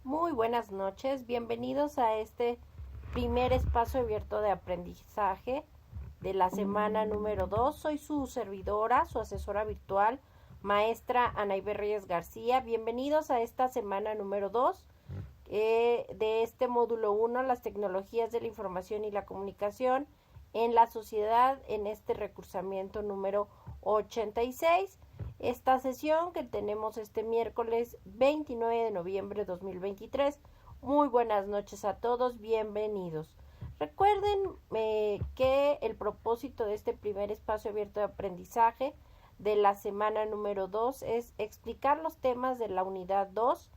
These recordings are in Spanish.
Muy buenas noches, bienvenidos a este primer espacio abierto de aprendizaje de la semana número 2. Soy su servidora, su asesora virtual, maestra Anaibel Reyes García. Bienvenidos a esta semana número 2 de este módulo 1, las tecnologías de la información y la comunicación en la sociedad, en este recursamiento número 86. Esta sesión que tenemos este miércoles 29 de noviembre de 2023. Muy buenas noches a todos, bienvenidos. Recuerden que el propósito de este primer espacio abierto de aprendizaje de la semana número 2 es explicar los temas de la unidad 2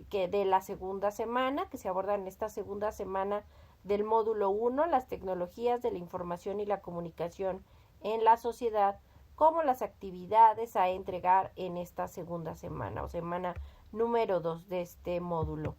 que de la segunda semana, que se abordan en esta segunda semana del módulo 1, las tecnologías de la información y la comunicación en la sociedad, como las actividades a entregar en esta segunda semana o semana número 2 de este módulo.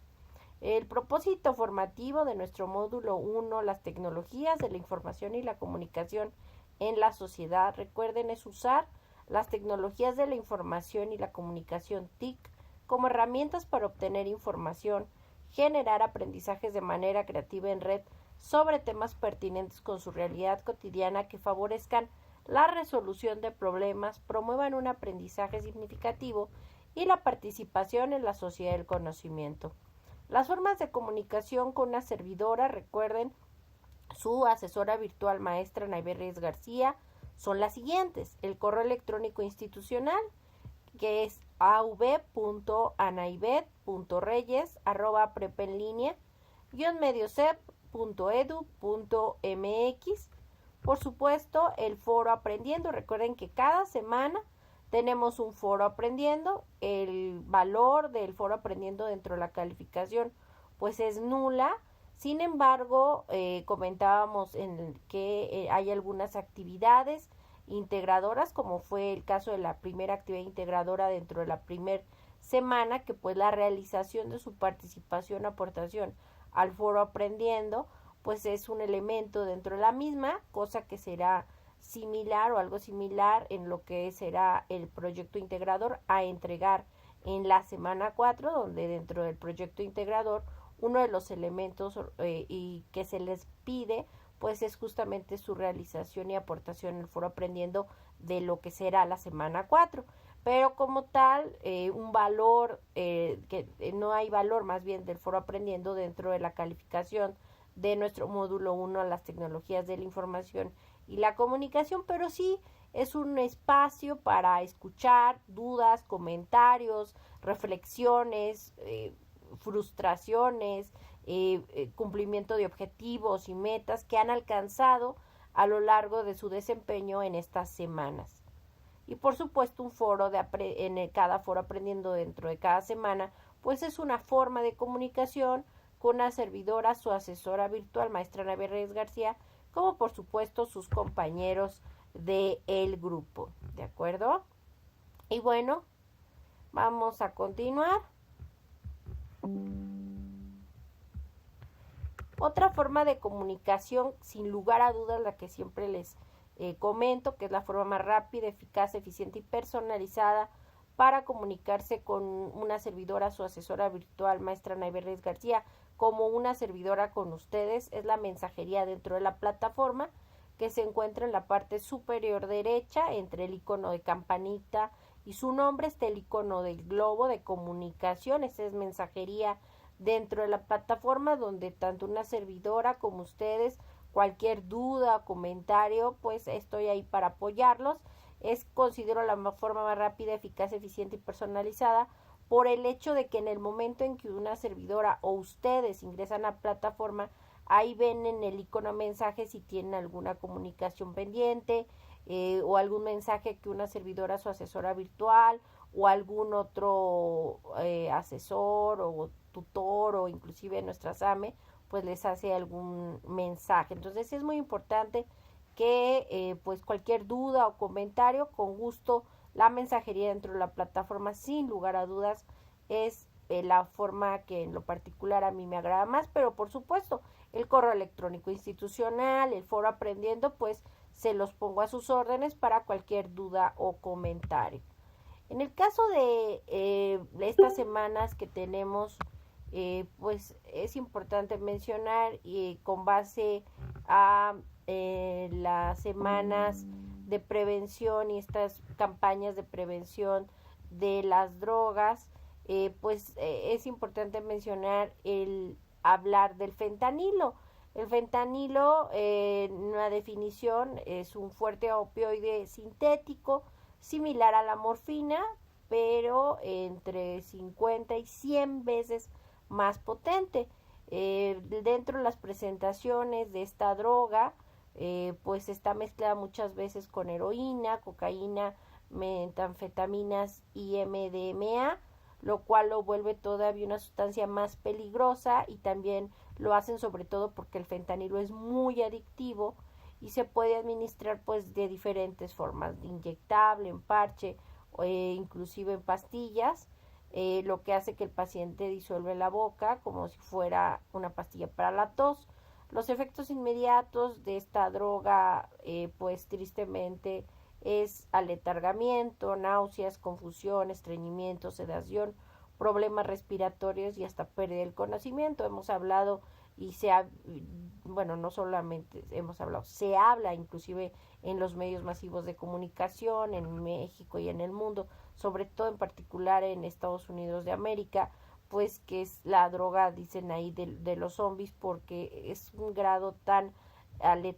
El propósito formativo de nuestro módulo 1, las tecnologías de la información y la comunicación en la sociedad, recuerden, es usar las tecnologías de la información y la comunicación TIC como herramientas para obtener información, generar aprendizajes de manera creativa en red sobre temas pertinentes con su realidad cotidiana que favorezcan la resolución de problemas, promuevan un aprendizaje significativo y la participación en la sociedad del conocimiento. Las formas de comunicación con una servidora, recuerden, su asesora virtual maestra Anaibel Reyes García, son las siguientes: el correo electrónico institucional, que es av.anaibet.reyes@prepenlinea-mediosep.edu.mx. Por supuesto, el foro aprendiendo. Recuerden que cada semana tenemos un foro aprendiendo. El valor del foro aprendiendo dentro de la calificación pues es nula. Sin embargo, comentábamos en que hay algunas actividades integradoras, como fue el caso de la primera actividad integradora dentro de la primera semana, que pues la realización de su participación, aportación al foro aprendiendo, pues es un elemento dentro de la misma, cosa que será similar o algo similar en lo que será el proyecto integrador a entregar en la semana 4, donde dentro del proyecto integrador uno de los elementos y que se les pide pues es justamente su realización y aportación en el foro aprendiendo de lo que será la semana 4. Pero como tal, un valor, que no hay valor más bien del foro aprendiendo dentro de la calificación de nuestro módulo 1 a las tecnologías de la información y la comunicación, pero sí es un espacio para escuchar dudas, comentarios, reflexiones, frustraciones, cumplimiento de objetivos y metas que han alcanzado a lo largo de su desempeño en estas semanas. Y por supuesto un foro en cada foro aprendiendo dentro de cada semana, pues es una forma de comunicación con una servidora, su asesora virtual, maestra Anaibel Reyes García, como por supuesto sus compañeros del grupo, ¿de acuerdo? Y bueno, vamos a continuar. Otra forma de comunicación, sin lugar a dudas, la que siempre les comento, que es la forma más rápida, eficaz, eficiente y personalizada para comunicarse con una servidora, su asesora virtual, maestra Anaibel Reyes García, como una servidora con ustedes, es la mensajería dentro de la plataforma, que se encuentra en la parte superior derecha, entre el icono de campanita y su nombre está el icono del globo de comunicación. Esa es mensajería dentro de la plataforma, donde tanto una servidora como ustedes, cualquier duda o comentario, pues estoy ahí para apoyarlos. Es, considero, la forma más rápida, eficaz, eficiente y personalizada, por el hecho de que en el momento en que una servidora o ustedes ingresan a la plataforma, ahí ven en el icono mensaje si tienen alguna comunicación pendiente, o algún mensaje que una servidora, su asesora virtual o algún otro asesor o tutor o inclusive nuestra SAME pues les hace algún mensaje. Entonces es muy importante que pues cualquier duda o comentario, con gusto la mensajería dentro de la plataforma sin lugar a dudas es la forma que en lo particular a mí me agrada más, pero por supuesto el correo electrónico institucional, el foro aprendiendo, pues se los pongo a sus órdenes para cualquier duda o comentario. En el caso de estas semanas que tenemos pues es importante mencionar con base a las semanas de prevención y estas campañas de prevención de las drogas, es importante mencionar el hablar del fentanilo. El fentanilo, en una definición, es un fuerte opioide sintético similar a la morfina, pero entre 50 y 100 veces más potente. Dentro de las presentaciones de esta droga, pues está mezclada muchas veces con heroína, cocaína, metanfetaminas y MDMA, lo cual lo vuelve todavía una sustancia más peligrosa, y también lo hacen sobre todo porque el fentanilo es muy adictivo y se puede administrar pues de diferentes formas, de inyectable, en parche, inclusive en pastillas, lo que hace que el paciente disuelve la boca como si fuera una pastilla para la tos. Los efectos inmediatos de esta droga, pues tristemente, es aletargamiento, náuseas, confusión, estreñimiento, sedación, problemas respiratorios y hasta pérdida del conocimiento. Hemos hablado no solamente hemos hablado, se habla inclusive en los medios masivos de comunicación en México y en el mundo, sobre todo en particular en Estados Unidos de América, pues que es la droga, dicen ahí, de los zombies, porque es un grado de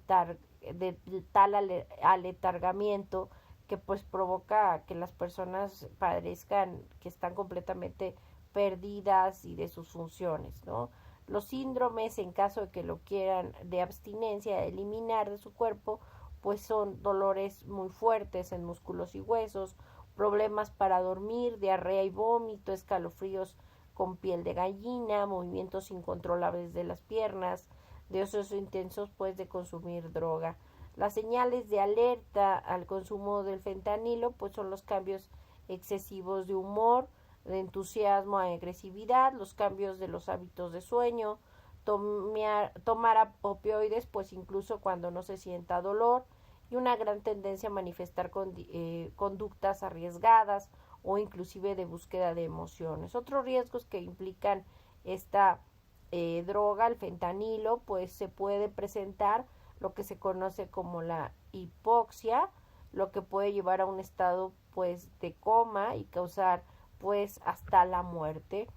tal aletargamiento que pues provoca que las personas parezcan que están completamente perdidas y de sus funciones, ¿no? Los síndromes, en caso de que lo quieran de abstinencia eliminar de su cuerpo, pues son dolores muy fuertes en músculos y huesos, problemas para dormir, diarrea y vómito, escalofríos con piel de gallina, movimientos incontrolables de las piernas, deseos intensos pues de consumir droga. Las señales de alerta al consumo del fentanilo pues son los cambios excesivos de humor, de entusiasmo a agresividad, los cambios de los hábitos de sueño, tomar opioides pues incluso cuando no se sienta dolor, y una gran tendencia a manifestar conductas arriesgadas o inclusive de búsqueda de emociones. Otros riesgos que implican esta droga, el fentanilo, pues se puede presentar lo que se conoce como la hipoxia, lo que puede llevar a un estado pues de coma y causar pues hasta la muerte,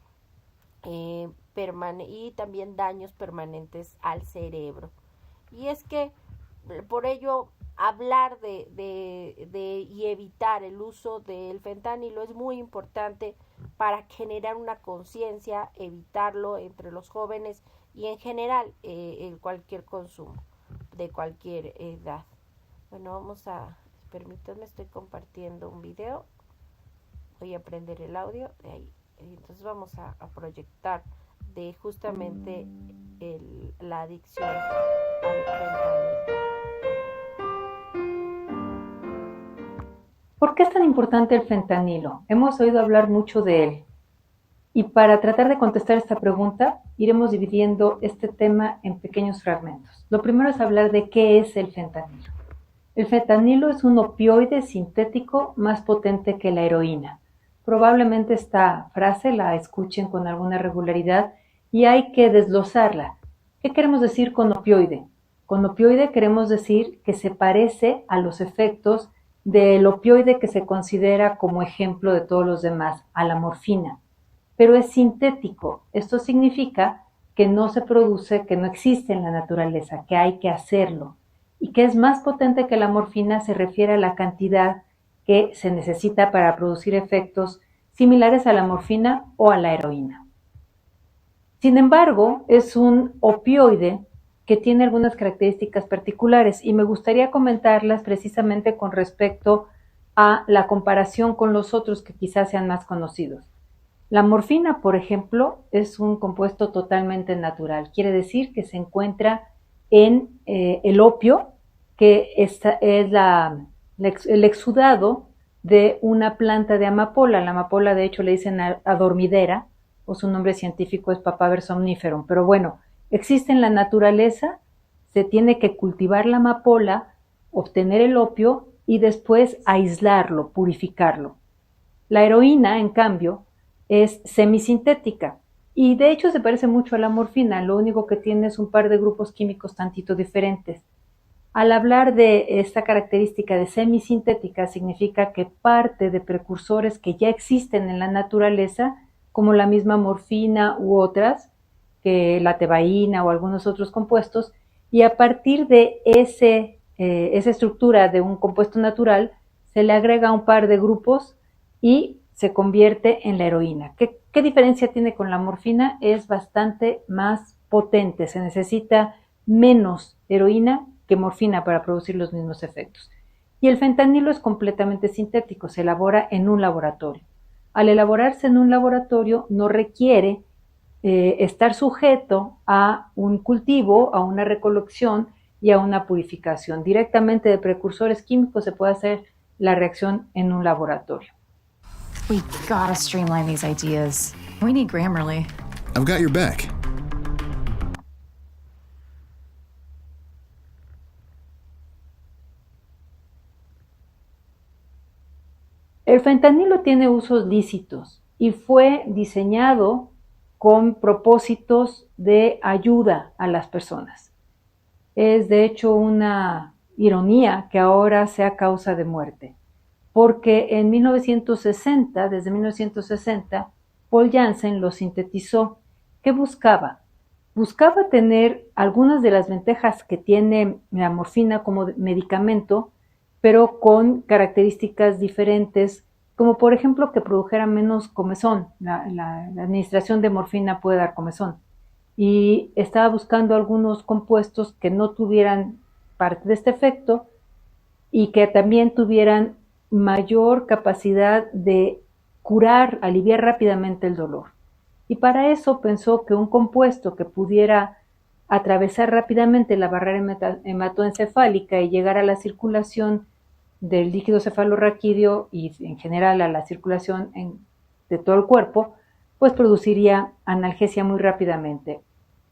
y también daños permanentes al cerebro. Y es que por ello hablar y evitar el uso del fentanilo es muy importante para generar una conciencia, evitarlo entre los jóvenes y en general en cualquier consumo de cualquier edad. Bueno, permítanme, estoy compartiendo un video, voy a prender el audio de ahí, entonces vamos a proyectar de justamente la adicción al fentanilo. ¿Por qué es tan importante el fentanilo? Hemos oído hablar mucho de él. Y para tratar de contestar esta pregunta, iremos dividiendo este tema en pequeños fragmentos. Lo primero es hablar de qué es el fentanilo. El fentanilo es un opioide sintético más potente que la heroína. Probablemente esta frase la escuchen con alguna regularidad y hay que desglosarla. ¿Qué queremos decir con opioide? Con opioide queremos decir que se parece a los efectos del opioide que se considera como ejemplo de todos los demás, a la morfina. Pero es sintético. Esto significa que no se produce, que no existe en la naturaleza, que hay que hacerlo. Y que es más potente que la morfina se refiere a la cantidad que se necesita para producir efectos similares a la morfina o a la heroína. Sin embargo, es un opioide que tiene algunas características particulares y me gustaría comentarlas precisamente con respecto a la comparación con los otros que quizás sean más conocidos. La morfina, por ejemplo, es un compuesto totalmente natural. Quiere decir que se encuentra en el opio, que es el exudado de una planta de amapola. La amapola, de hecho, le dicen adormidera, o su nombre científico es Papaver somniferum. Pero bueno, existe en la naturaleza, se tiene que cultivar la amapola, obtener el opio y después aislarlo, purificarlo. La heroína, en cambio, es semisintética Y de hecho se parece mucho a la morfina, lo único que tiene es un par de grupos químicos tantito diferentes. Al hablar de esta característica de semisintética, significa que parte de precursores que ya existen en la naturaleza, como la misma morfina u otras, que la tebaína o algunos otros compuestos, y a partir de esa estructura de un compuesto natural, se le agrega un par de grupos y se convierte en la heroína. ¿Qué diferencia tiene con la morfina? Es bastante más potente, se necesita menos heroína que morfina para producir los mismos efectos. Y el fentanilo es completamente sintético, se elabora en un laboratorio. Al elaborarse en un laboratorio no requiere estar sujeto a un cultivo, a una recolección y a una purificación. Directamente de precursores químicos se puede hacer la reacción en un laboratorio. We gotta streamline these ideas. We need Grammarly. I've got your back. El fentanilo tiene usos lícitos y fue diseñado con propósitos de ayuda a las personas. Es de hecho una ironía que ahora sea causa de muerte, porque en 1960, desde 1960, Paul Janssen lo sintetizó. ¿Qué buscaba? Buscaba tener algunas de las ventajas que tiene la morfina como medicamento, pero con características diferentes, como por ejemplo que produjera menos comezón. La administración de morfina puede dar comezón. Y estaba buscando algunos compuestos que no tuvieran parte de este efecto y que también tuvieran mayor capacidad de curar, aliviar rápidamente el dolor. Y para eso pensó que un compuesto que pudiera atravesar rápidamente la barrera hematoencefálica y llegar a la circulación del líquido cefalorraquídeo y en general a la circulación de todo el cuerpo, pues produciría analgesia muy rápidamente.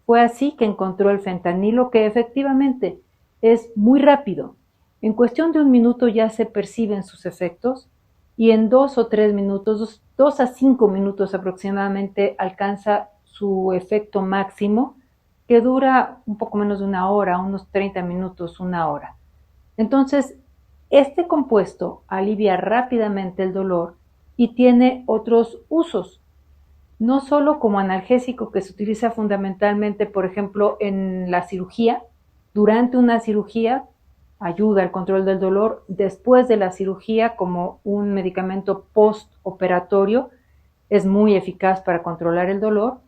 Fue así que encontró el fentanilo, que efectivamente es muy rápido. En cuestión de 1 minuto ya se perciben sus efectos y en 2 o 3 minutos, 2 a 5 minutos aproximadamente, alcanza su efecto máximo, que dura un poco menos de 1 hora, unos 30 minutos, 1 hora. Entonces, este compuesto alivia rápidamente el dolor y tiene otros usos, no solo como analgésico, que se utiliza fundamentalmente, por ejemplo, en la cirugía. Durante una cirugía ayuda al control del dolor, después de la cirugía como un medicamento postoperatorio es muy eficaz para controlar el dolor,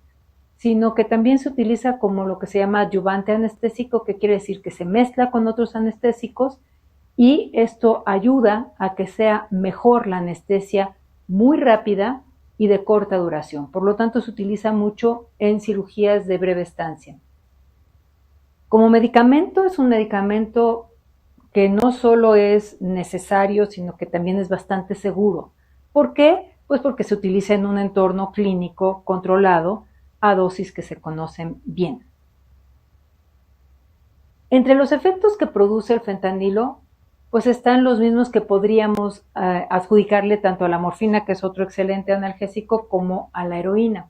sino que también se utiliza como lo que se llama adyuvante anestésico, que quiere decir que se mezcla con otros anestésicos y esto ayuda a que sea mejor la anestesia, muy rápida y de corta duración. Por lo tanto, se utiliza mucho en cirugías de breve estancia. Como medicamento, es un medicamento que no solo es necesario, sino que también es bastante seguro. ¿Por qué? Pues porque se utiliza en un entorno clínico controlado a dosis que se conocen bien. Entre los efectos que produce el fentanilo, pues están los mismos que podríamos adjudicarle tanto a la morfina, que es otro excelente analgésico, como a la heroína.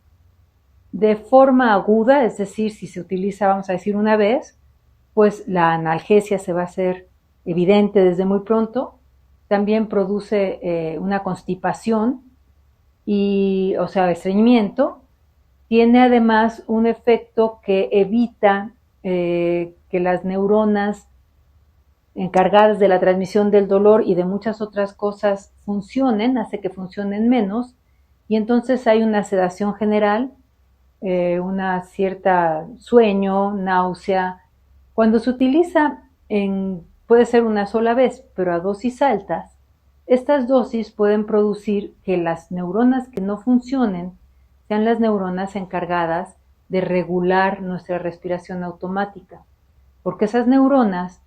De forma aguda, es decir, si se utiliza, vamos a decir, una vez, pues la analgesia se va a hacer evidente desde muy pronto. También produce una constipación, o sea, estreñimiento. Tiene además un efecto que evita que las neuronas encargadas de la transmisión del dolor y de muchas otras cosas funcionen, hace que funcionen menos, y entonces hay una sedación general, una cierta sueño, náusea. Cuando se utiliza puede ser una sola vez, pero a dosis altas, estas dosis pueden producir que las neuronas que no funcionen sean las neuronas encargadas de regular nuestra respiración automática, porque esas neuronas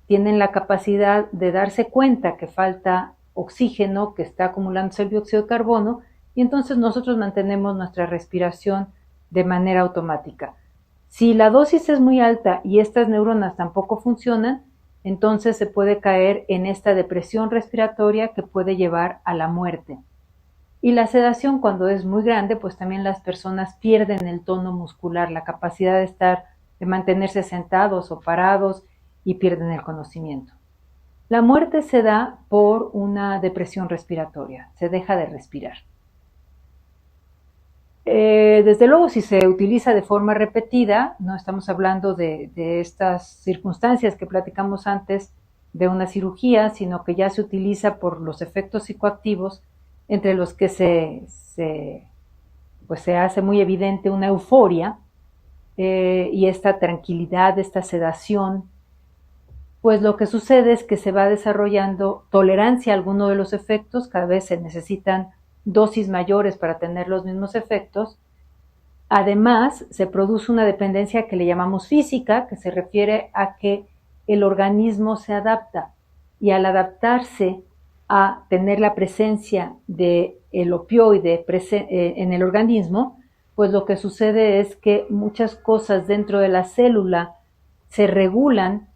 tienen la capacidad de darse cuenta que falta oxígeno, que está acumulándose el dióxido de carbono, y entonces nosotros mantenemos nuestra respiración de manera automática. Si la dosis es muy alta y estas neuronas tampoco funcionan, entonces se puede caer en esta depresión respiratoria que puede llevar a la muerte. Y la sedación, cuando es muy grande, pues también las personas pierden el tono muscular, la capacidad de mantenerse sentados o parados, y pierden el conocimiento. La muerte se da por una depresión respiratoria, se deja de respirar. Desde luego, si se utiliza de forma repetida, no estamos hablando de estas circunstancias que platicamos antes de una cirugía, sino que ya se utiliza por los efectos psicoactivos, entre los que pues se hace muy evidente una euforia, y esta tranquilidad, esta sedación. Pues lo que sucede es que se va desarrollando tolerancia a alguno de los efectos, cada vez se necesitan dosis mayores para tener los mismos efectos. Además, se produce una dependencia que le llamamos física, que se refiere a que el organismo se adapta, y al adaptarse a tener la presencia del opioide en el organismo, pues lo que sucede es que muchas cosas dentro de la célula se regulan,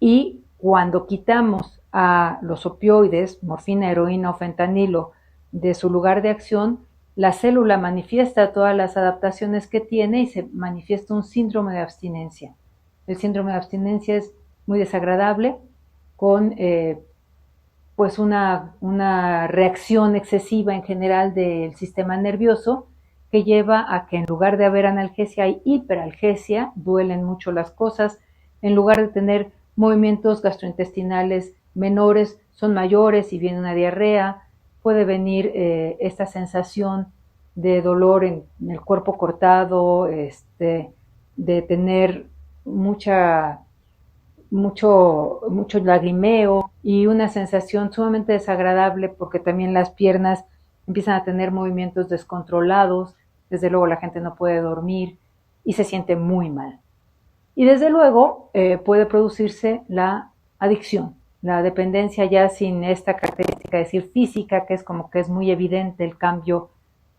y cuando quitamos a los opioides, morfina, heroína o fentanilo, de su lugar de acción, la célula manifiesta todas las adaptaciones que tiene y se manifiesta un síndrome de abstinencia. El síndrome de abstinencia es muy desagradable, con pues una reacción excesiva en general del sistema nervioso, que lleva a que en lugar de haber analgesia hay hiperalgesia, duelen mucho las cosas, en lugar de tener movimientos gastrointestinales menores, son mayores y viene una diarrea, puede venir esta sensación de dolor en el cuerpo cortado, de tener mucho lagrimeo y una sensación sumamente desagradable, porque también las piernas empiezan a tener movimientos descontrolados, desde luego la gente no puede dormir y se siente muy mal. Y desde luego puede producirse la adicción, la dependencia, ya sin esta característica de decir física, que es como que es muy evidente el cambio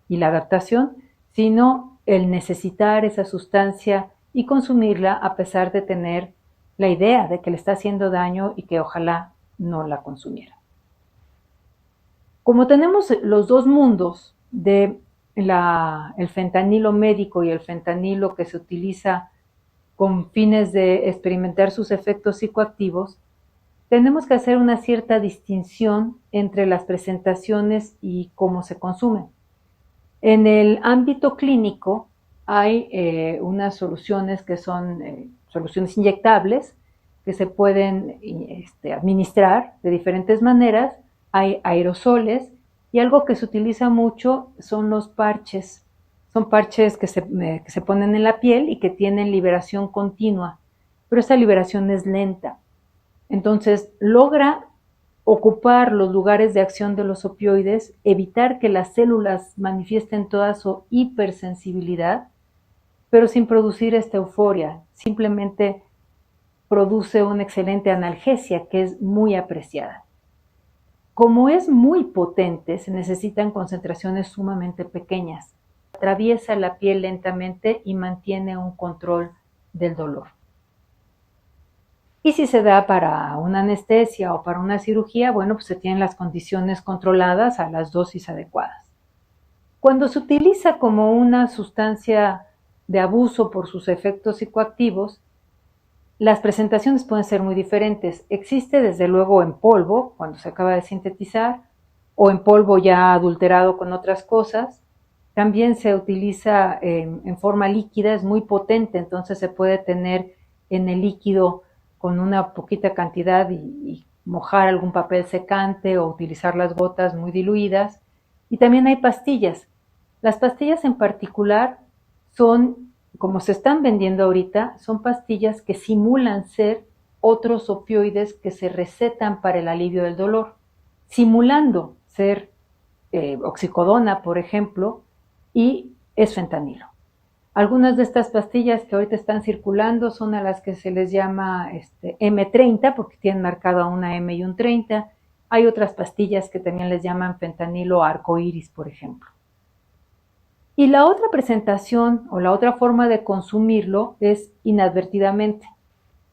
y la adaptación, sino el necesitar esa sustancia y consumirla a pesar de tener la idea de que le está haciendo daño y que ojalá no la consumiera. Como tenemos los dos mundos de el fentanilo médico y el fentanilo que se utiliza con fines de experimentar sus efectos psicoactivos, tenemos que hacer una cierta distinción entre las presentaciones y cómo se consumen. En el ámbito clínico hay unas soluciones que son soluciones inyectables, que se pueden administrar de diferentes maneras. Hay aerosoles, y algo que se utiliza mucho son los parches. Son parches que se ponen en la piel y que tienen liberación continua, pero esta liberación es lenta. Entonces logra ocupar los lugares de acción de los opioides, evitar que las células manifiesten toda su hipersensibilidad, pero sin producir esta euforia. Simplemente produce una excelente analgesia que es muy apreciada. Como es muy potente, se necesitan concentraciones sumamente pequeñas. Atraviesa la piel lentamente y mantiene un control del dolor. Y si se da para una anestesia o para una cirugía, bueno, pues se tienen las condiciones controladas a las dosis adecuadas. Cuando se utiliza como una sustancia de abuso por sus efectos psicoactivos, las presentaciones pueden ser muy diferentes. Existe desde luego en polvo, cuando se acaba de sintetizar, o en polvo ya adulterado con otras cosas. También se utiliza en forma líquida, es muy potente, entonces se puede tener en el líquido con una poquita cantidad y mojar algún papel secante o utilizar las gotas muy diluidas. Y también hay pastillas. Las pastillas en particular son, como se están vendiendo ahorita, son pastillas que simulan ser otros opioides que se recetan para el alivio del dolor, simulando ser oxicodona, por ejemplo, y es fentanilo. Algunas de estas pastillas que ahorita están circulando son a las que se les llama M30, porque tienen marcada una M y un 30. Hay otras pastillas que también les llaman fentanilo arcoíris, por ejemplo. Y la otra presentación o la otra forma de consumirlo es inadvertidamente.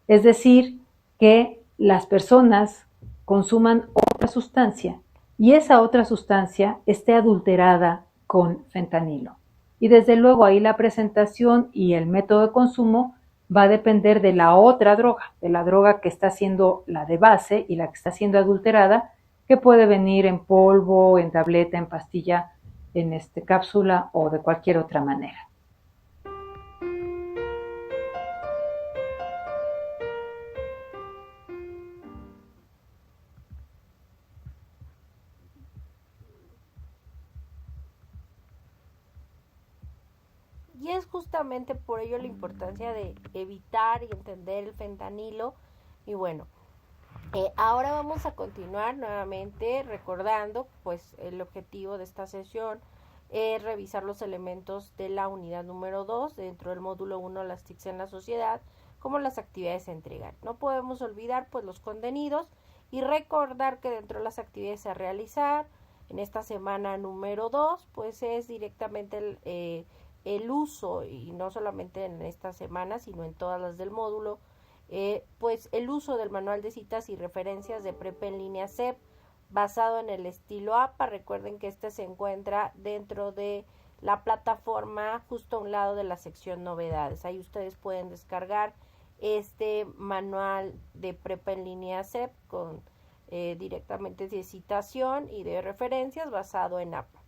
Es decir, que las personas consuman otra sustancia y esa otra sustancia esté adulterada con fentanilo. Y desde luego ahí la presentación y el método de consumo va a depender de la otra droga, de la droga que está siendo la de base y la que está siendo adulterada, que puede venir en polvo, en tableta, en pastilla, en cápsula o de cualquier otra manera. Y es justamente por ello la importancia de evitar y entender el fentanilo. Y bueno, ahora vamos a continuar nuevamente recordando, pues el objetivo de esta sesión es revisar los elementos de la unidad número 2 dentro del módulo 1, las TICs en la sociedad, como las actividades a entregar. No podemos olvidar pues los contenidos y recordar que dentro de las actividades a realizar en esta semana número 2 pues es directamente el uso, y no solamente en esta semana sino en todas las del módulo, pues el uso del manual de citas y referencias de prepa en línea CEP basado en el estilo APA. Recuerden que este se encuentra dentro de la plataforma justo a un lado de la sección novedades. Ahí ustedes pueden descargar este manual de prepa en línea CEP con directamente de citación y de referencias basado en APA.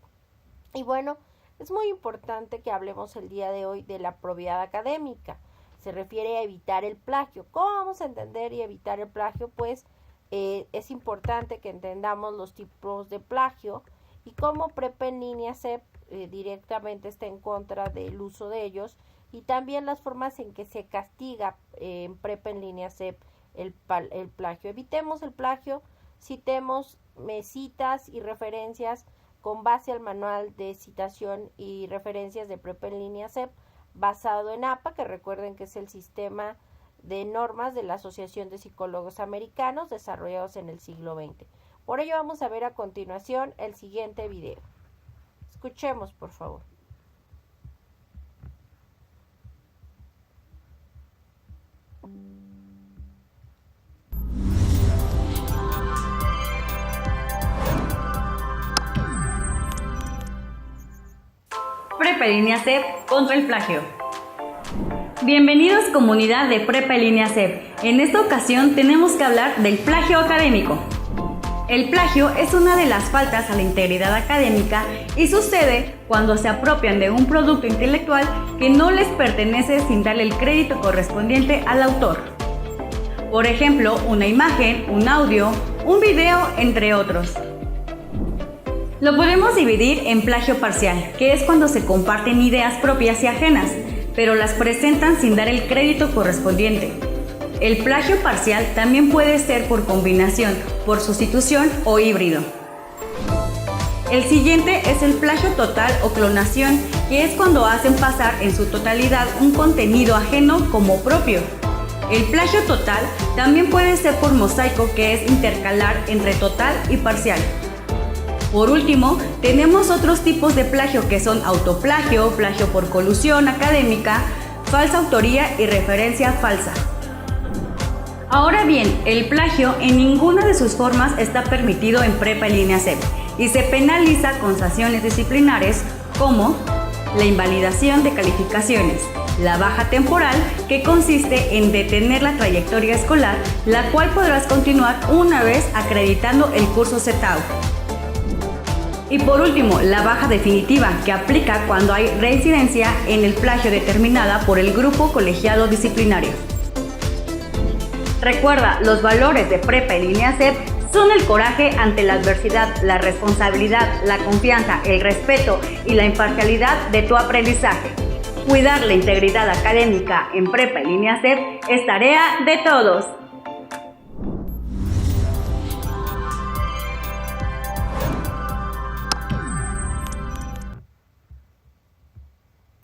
Y bueno, es muy importante que hablemos el día de hoy de la probidad académica. Se refiere a evitar el plagio. ¿Cómo vamos a entender y evitar el plagio? Pues es importante que entendamos los tipos de plagio y cómo prepa en línea CEP directamente está en contra del uso de ellos, y también las formas en que se castiga en prepa en línea CEP el plagio. Evitemos el plagio, citemos citas y referencias con base al manual de citación y referencias de prepa en línea CEP basado en APA, que recuerden que es el sistema de normas de la Asociación de Psicólogos Americanos desarrollados en el siglo XX. Por ello vamos a ver a continuación el siguiente video. Escuchemos, por favor. Prepa en línea CEP contra el plagio. Bienvenidos comunidad de Prepa en línea CEP. En esta ocasión tenemos que hablar del plagio académico. El plagio es una de las faltas a la integridad académica y sucede cuando se apropian de un producto intelectual que no les pertenece sin darle el crédito correspondiente al autor. Por ejemplo, una imagen, un audio, un video, entre otros. Lo podemos dividir en plagio parcial, que es cuando se comparten ideas propias y ajenas, pero las presentan sin dar el crédito correspondiente. El plagio parcial también puede ser por combinación, por sustitución o híbrido. El siguiente es el plagio total o clonación, que es cuando hacen pasar en su totalidad un contenido ajeno como propio. El plagio total también puede ser por mosaico, que es intercalar entre total y parcial. Por último, tenemos otros tipos de plagio que son autoplagio, plagio por colusión académica, falsa autoría y referencia falsa. Ahora bien, el plagio en ninguna de sus formas está permitido en prepa en línea CEP y se penaliza con sanciones disciplinares como la invalidación de calificaciones, la baja temporal, que consiste en detener la trayectoria escolar, la cual podrás continuar una vez acreditando el curso CETAW. Y por último, la baja definitiva, que aplica cuando hay reincidencia en el plagio determinada por el grupo colegiado disciplinario. Recuerda, los valores de prepa en línea CEP son el coraje ante la adversidad, la responsabilidad, la confianza, el respeto y la imparcialidad de tu aprendizaje. Cuidar la integridad académica en prepa en línea CEP es tarea de todos.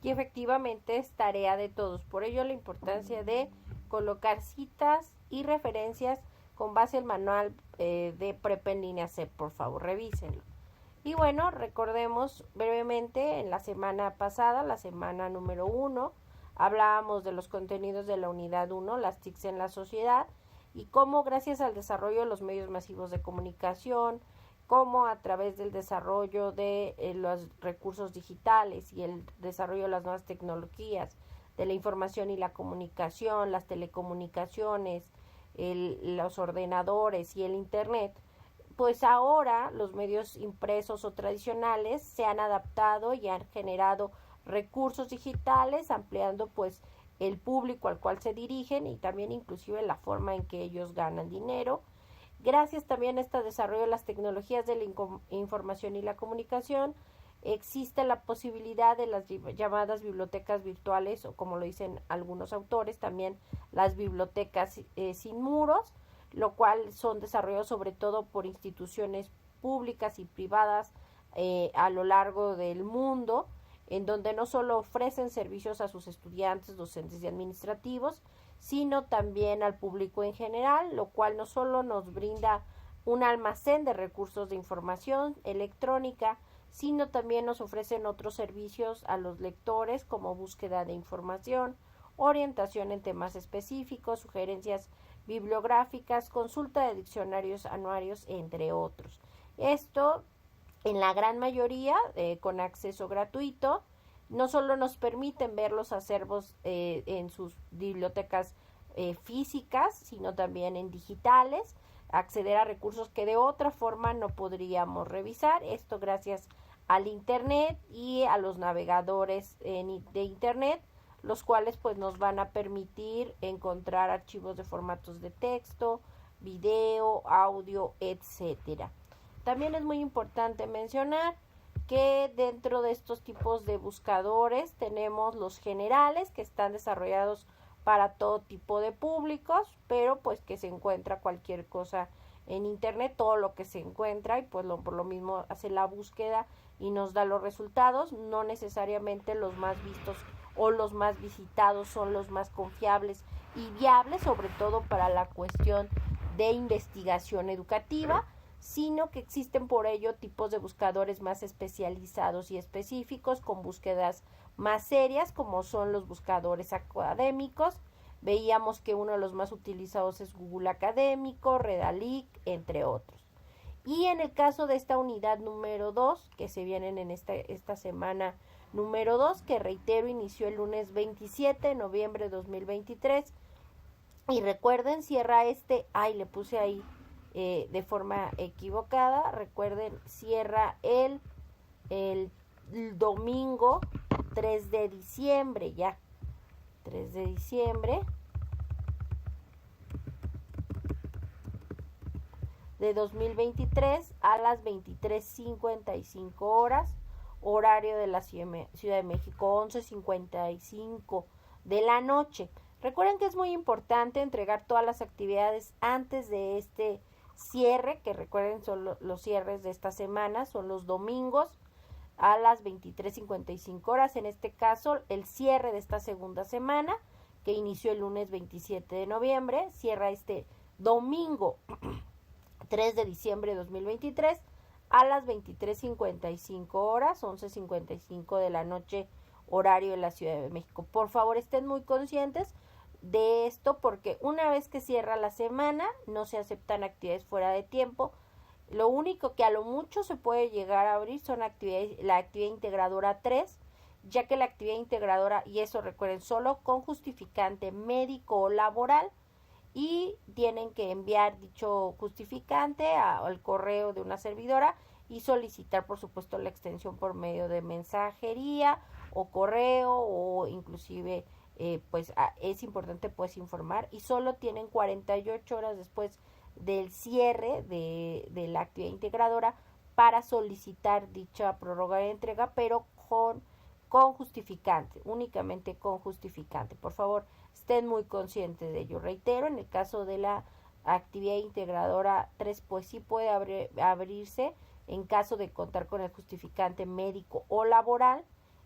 Y efectivamente es tarea de todos. Por ello la importancia de colocar citas y referencias con base al manual de prepa en línea CEP. Por favor, revísenlo. Y bueno, recordemos brevemente, en la semana pasada, la semana número 1, hablábamos de los contenidos de la unidad 1, las TICs en la sociedad, y cómo gracias al desarrollo de los medios masivos de comunicación, como a través del desarrollo de los recursos digitales y el desarrollo de las nuevas tecnologías, de la información y la comunicación, las telecomunicaciones, los ordenadores y el Internet, pues ahora los medios impresos o tradicionales se han adaptado y han generado recursos digitales, ampliando pues el público al cual se dirigen y también inclusive la forma en que ellos ganan dinero. Gracias también a este desarrollo de las tecnologías de la información y la comunicación, existe la posibilidad de las llamadas bibliotecas virtuales, o como lo dicen algunos autores, también las bibliotecas sin muros, lo cual son desarrollados sobre todo por instituciones públicas y privadas a lo largo del mundo, en donde no solo ofrecen servicios a sus estudiantes, docentes y administrativos, sino también al público en general, lo cual no solo nos brinda un almacén de recursos de información electrónica, sino también nos ofrecen otros servicios a los lectores como búsqueda de información, orientación en temas específicos, sugerencias bibliográficas, consulta de diccionarios anuarios, entre otros. Esto, en la gran mayoría, con acceso gratuito, no solo nos permiten ver los acervos en sus bibliotecas físicas, sino también en digitales, acceder a recursos que de otra forma no podríamos revisar. Esto gracias al Internet y a los navegadores de Internet, los cuales pues nos van a permitir encontrar archivos de formatos de texto, video, audio, etcétera. También es muy importante mencionar que dentro de estos tipos de buscadores tenemos los generales, que están desarrollados para todo tipo de públicos, pero pues que se encuentra cualquier cosa en Internet, todo lo que se encuentra, y pues por lo mismo hace la búsqueda y nos da los resultados. No necesariamente los más vistos o los más visitados son los más confiables y viables, sobre todo para la cuestión de investigación educativa, sino que existen por ello tipos de buscadores más especializados y específicos, con búsquedas más serias, como son los buscadores académicos. Veíamos que uno de los más utilizados es Google Académico, Redalyc, entre otros. Y en el caso de esta unidad número 2, que se vienen en esta semana número 2, que reitero, inició el lunes 27 de noviembre de 2023. Y recuerden, cierra le puse ahí de forma equivocada. Recuerden, cierra el domingo 3 de diciembre, ya. 3 de diciembre de 2023 a las 23:55 horas, horario de la Ciudad de México, 11:55 de la noche. Recuerden que es muy importante entregar todas las actividades antes de este cierre, que recuerden son los cierres de esta semana, son los domingos a las 23:55 horas. En este caso, el cierre de esta segunda semana, que inició el lunes 27 de noviembre, cierra este domingo 3 de diciembre de 2023 a las 23:55 horas, 11:55 de la noche, horario de la Ciudad de México. Por favor, estén muy conscientes de esto, porque una vez que cierra la semana no se aceptan actividades fuera de tiempo. Lo único que a lo mucho se puede llegar a abrir son la actividad integradora 3, ya que la actividad integradora, y eso recuerden, solo con justificante médico o laboral, y tienen que enviar dicho justificante al correo de una servidora y solicitar, por supuesto, la extensión por medio de mensajería o correo, o inclusive es importante pues informar, y solo tienen 48 horas después del cierre de la actividad integradora para solicitar dicha prórroga de entrega, pero con justificante, únicamente con justificante. Por favor, estén muy conscientes de ello. Reitero, en el caso de la actividad integradora 3, pues sí puede abrirse en caso de contar con el justificante médico o laboral,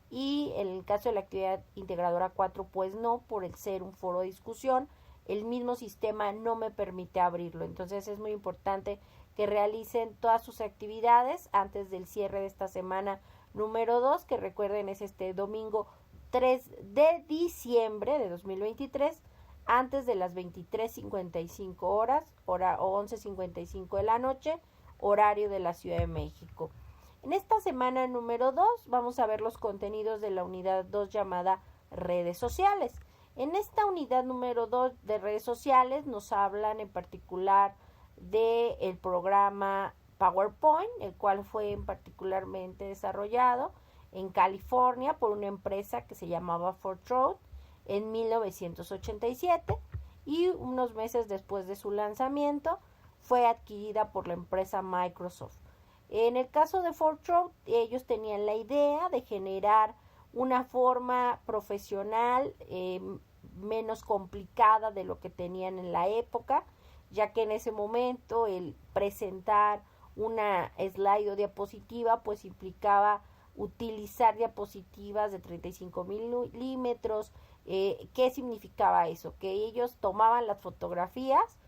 y en el caso de la actividad integradora 4, pues no, por el ser un foro de discusión, el mismo sistema no me permite abrirlo. Entonces es muy importante que realicen todas sus actividades antes del cierre de esta semana número 2, que recuerden es este domingo 3 de diciembre de 2023, antes de las 23:55 horas, hora 11:55 de la noche, horario de la Ciudad de México. En esta semana número 2 vamos a ver los contenidos de la unidad 2 llamada redes sociales. En esta unidad número 2 de redes sociales nos hablan en particular del programa PowerPoint, el cual fue particularmente desarrollado en California por una empresa que se llamaba Fortran en 1987 y unos meses después de su lanzamiento fue adquirida por la empresa Microsoft. En el caso de Fortran, ellos tenían la idea de generar una forma profesional menos complicada de lo que tenían en la época, ya que en ese momento el presentar una slide o diapositiva pues implicaba utilizar diapositivas de 35 milímetros. ¿Qué significaba eso? Que ellos tomaban las fotografías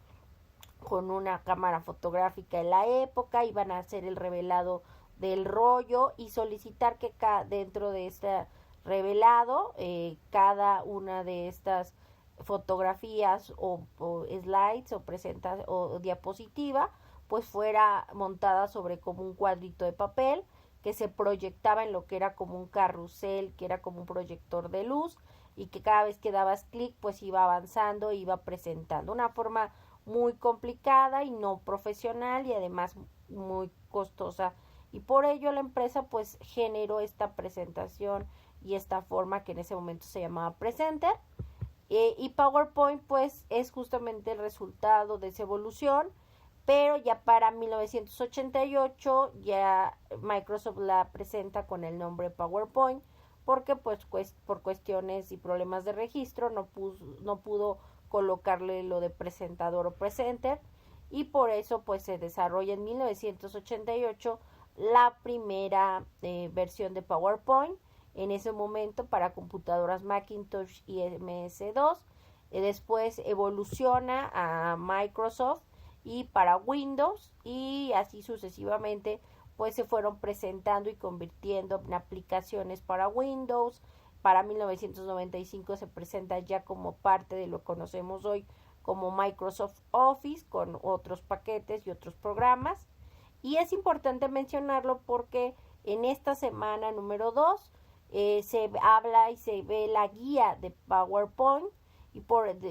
con una cámara fotográfica en la época, iban a hacer el revelado del rollo y solicitar que dentro de este revelado cada una de estas fotografías o slides o diapositiva pues fuera montada sobre como un cuadrito de papel que se proyectaba en lo que era como un carrusel, que era como un proyector de luz, y que cada vez que dabas clic pues iba avanzando, iba presentando. Una forma muy complicada y no profesional y además muy costosa, y por ello la empresa pues generó esta presentación y esta forma que en ese momento se llamaba Presenter, y PowerPoint pues es justamente el resultado de esa evolución, pero ya para 1988 ya Microsoft la presenta con el nombre PowerPoint porque pues por cuestiones y problemas de registro no pudo colocarle lo de presentador o presenter, y por eso pues se desarrolla en 1988 la primera versión de PowerPoint en ese momento para computadoras Macintosh y MS2. Después evoluciona a Microsoft y para Windows, y así sucesivamente pues se fueron presentando y convirtiendo en aplicaciones para Windows. Para 1995 se presenta ya como parte de lo que conocemos hoy como Microsoft Office, con otros paquetes y otros programas. Y es importante mencionarlo porque en esta semana número 2 se habla y se ve la guía de PowerPoint y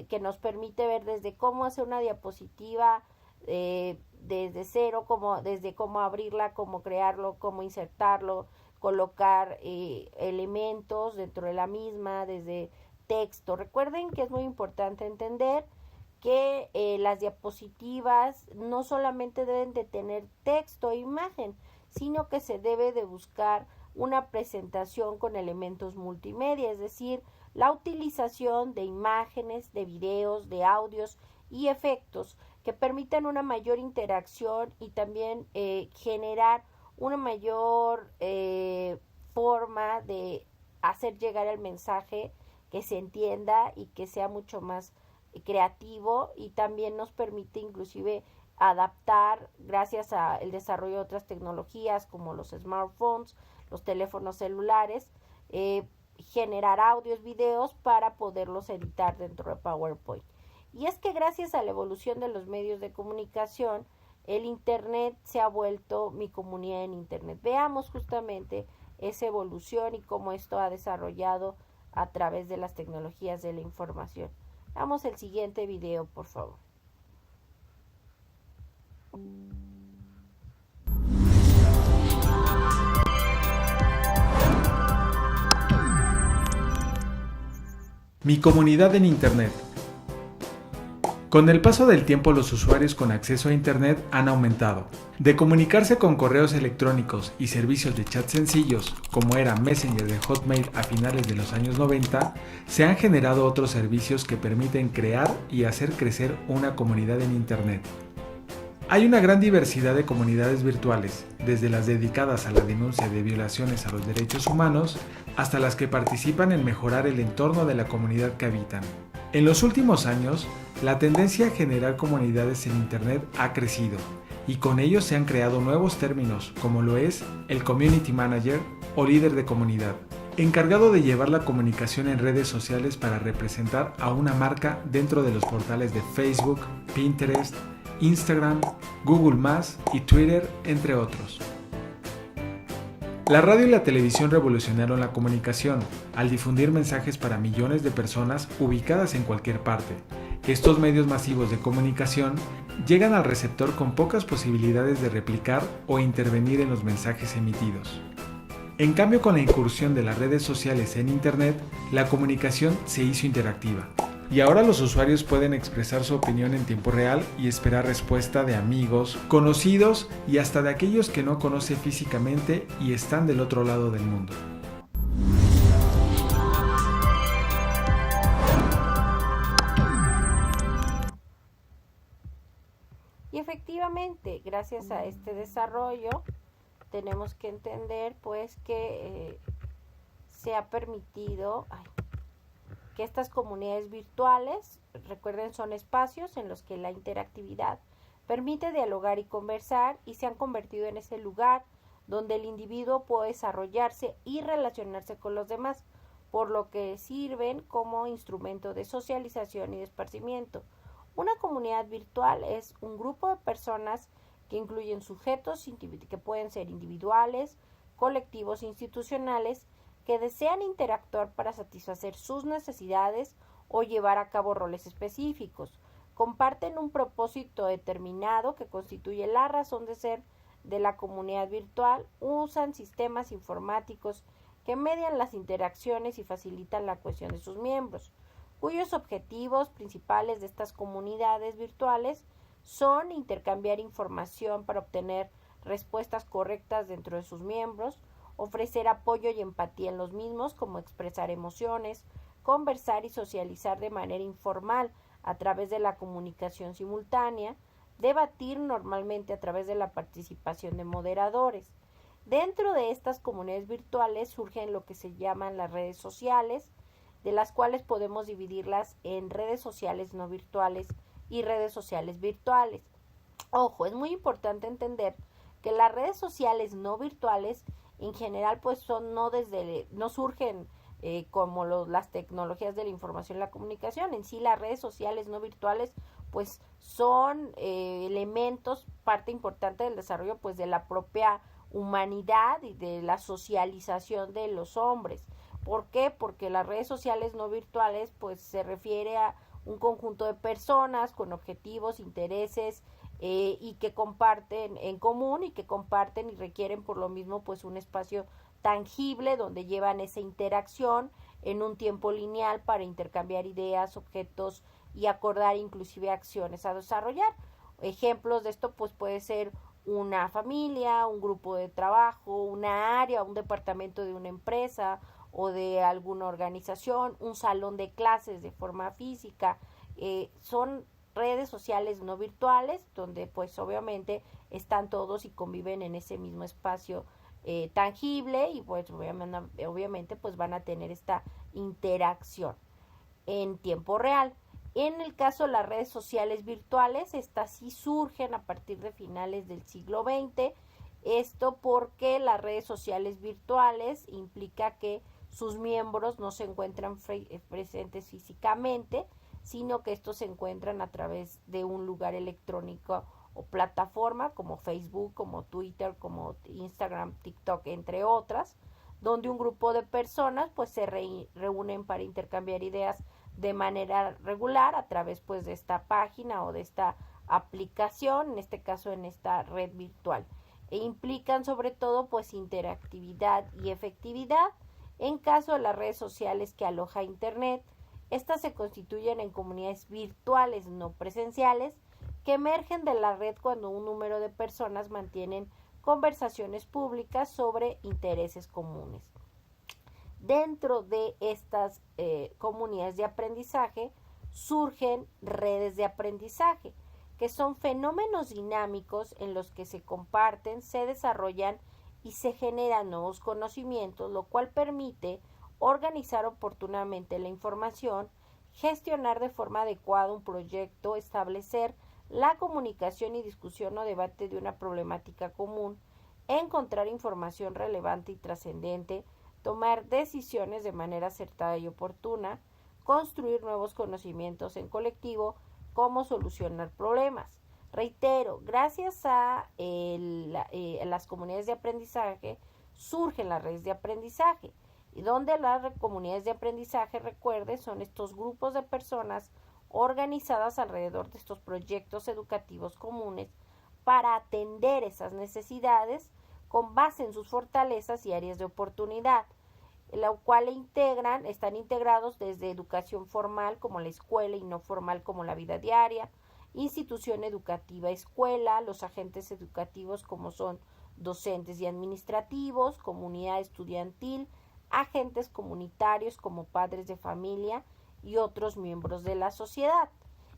que nos permite ver desde cómo hacer una diapositiva desde cero, desde cómo abrirla, cómo crearlo, cómo insertarlo, colocar elementos dentro de la misma, desde texto. Recuerden que es muy importante entender que las diapositivas no solamente deben de tener texto e imagen, sino que se debe de buscar una presentación con elementos multimedia, es decir, la utilización de imágenes, de videos, de audios y efectos que permitan una mayor interacción y también generar una mayor forma de hacer llegar el mensaje, que se entienda y que sea mucho más creativo, y también nos permite inclusive adaptar, gracias al desarrollo de otras tecnologías como los smartphones, los teléfonos celulares, generar audios, videos para poderlos editar dentro de PowerPoint. Y es que gracias a la evolución de los medios de comunicación, el Internet se ha vuelto mi comunidad en Internet. Veamos justamente esa evolución y cómo esto ha desarrollado a través de las tecnologías de la información. Veamos el siguiente video, por favor. Mi comunidad en Internet. Con el paso del tiempo, los usuarios con acceso a Internet han aumentado. De comunicarse con correos electrónicos y servicios de chat sencillos, como era Messenger de Hotmail a finales de los años 90, se han generado otros servicios que permiten crear y hacer crecer una comunidad en Internet. Hay una gran diversidad de comunidades virtuales, desde las dedicadas a la denuncia de violaciones a los derechos humanos hasta las que participan en mejorar el entorno de la comunidad que habitan. En los últimos años, la tendencia a generar comunidades en Internet ha crecido, y con ello se han creado nuevos términos, como lo es el Community Manager o líder de comunidad, encargado de llevar la comunicación en redes sociales para representar a una marca dentro de los portales de Facebook, Pinterest, Instagram, Google+, y Twitter, entre otros. La radio y la televisión revolucionaron la comunicación al difundir mensajes para millones de personas ubicadas en cualquier parte. Estos medios masivos de comunicación llegan al receptor con pocas posibilidades de replicar o intervenir en los mensajes emitidos. En cambio, con la incursión de las redes sociales en Internet, la comunicación se hizo interactiva. Y ahora los usuarios pueden expresar su opinión en tiempo real y esperar respuesta de amigos, conocidos y hasta de aquellos que no conoce físicamente y están del otro lado del mundo. Y efectivamente, gracias a este desarrollo, tenemos que entender pues que se ha permitido que estas comunidades virtuales, recuerden, son espacios en los que la interactividad permite dialogar y conversar y se han convertido en ese lugar donde el individuo puede desarrollarse y relacionarse con los demás, por lo que sirven como instrumento de socialización y de esparcimiento. Una comunidad virtual es un grupo de personas que incluyen sujetos que pueden ser individuales, colectivos, institucionales, que desean interactuar para satisfacer sus necesidades o llevar a cabo roles específicos. Comparten un propósito determinado que constituye la razón de ser de la comunidad virtual, usan sistemas informáticos que median las interacciones y facilitan la cohesión de sus miembros, cuyos objetivos principales de estas comunidades virtuales son intercambiar información para obtener respuestas correctas dentro de sus miembros, ofrecer apoyo y empatía en los mismos, como expresar emociones, conversar y socializar de manera informal a través de la comunicación simultánea, debatir normalmente a través de la participación de moderadores. Dentro de estas comunidades virtuales surgen lo que se llaman las redes sociales, de las cuales podemos dividirlas en redes sociales no virtuales y redes sociales virtuales. Ojo, es muy importante entender que las redes sociales no virtuales en general pues no surgen como las tecnologías de la información y la comunicación. En sí, las redes sociales no virtuales pues son elementos, parte importante del desarrollo pues de la propia humanidad y de la socialización de los hombres. ¿Por qué? Porque las redes sociales no virtuales pues se refiere a un conjunto de personas con objetivos, intereses y que comparten en común y que comparten y requieren por lo mismo pues un espacio tangible donde llevan esa interacción en un tiempo lineal para intercambiar ideas, objetos y acordar inclusive acciones a desarrollar. Ejemplos de esto pues puede ser una familia, un grupo de trabajo, una área, un departamento de una empresa o de alguna organización, un salón de clases de forma física. Son redes sociales no virtuales donde pues obviamente están todos y conviven en ese mismo espacio tangible y pues obviamente pues van a tener esta interacción en tiempo real. En el caso de las redes sociales virtuales, estas sí surgen a partir de finales del siglo XX. Esto porque las redes sociales virtuales implica que sus miembros no se encuentran presentes físicamente, sino que estos se encuentran a través de un lugar electrónico o plataforma como Facebook, como Twitter, como Instagram, TikTok, entre otras, donde un grupo de personas pues se reúnen para intercambiar ideas de manera regular a través pues de esta página o de esta aplicación, en este caso en esta red virtual, e implican sobre todo pues interactividad y efectividad. En caso de las redes sociales que aloja Internet, estas se constituyen en comunidades virtuales no presenciales que emergen de la red cuando un número de personas mantienen conversaciones públicas sobre intereses comunes. Dentro de estas comunidades de aprendizaje surgen redes de aprendizaje, que son fenómenos dinámicos en los que se comparten, se desarrollan y se generan nuevos conocimientos, lo cual permite organizar oportunamente la información, gestionar de forma adecuada un proyecto, establecer la comunicación y discusión o debate de una problemática común, encontrar información relevante y trascendente, tomar decisiones de manera acertada y oportuna, construir nuevos conocimientos en colectivo, cómo solucionar problemas. Reitero, gracias a las comunidades de aprendizaje surgen las redes de aprendizaje, y donde las comunidades de aprendizaje, recuerde, son estos grupos de personas organizadas alrededor de estos proyectos educativos comunes para atender esas necesidades con base en sus fortalezas y áreas de oportunidad, la cual están integrados desde educación formal como la escuela y no formal como la vida diaria, institución educativa escuela, los agentes educativos como son docentes y administrativos, comunidad estudiantil, agentes comunitarios como padres de familia y otros miembros de la sociedad.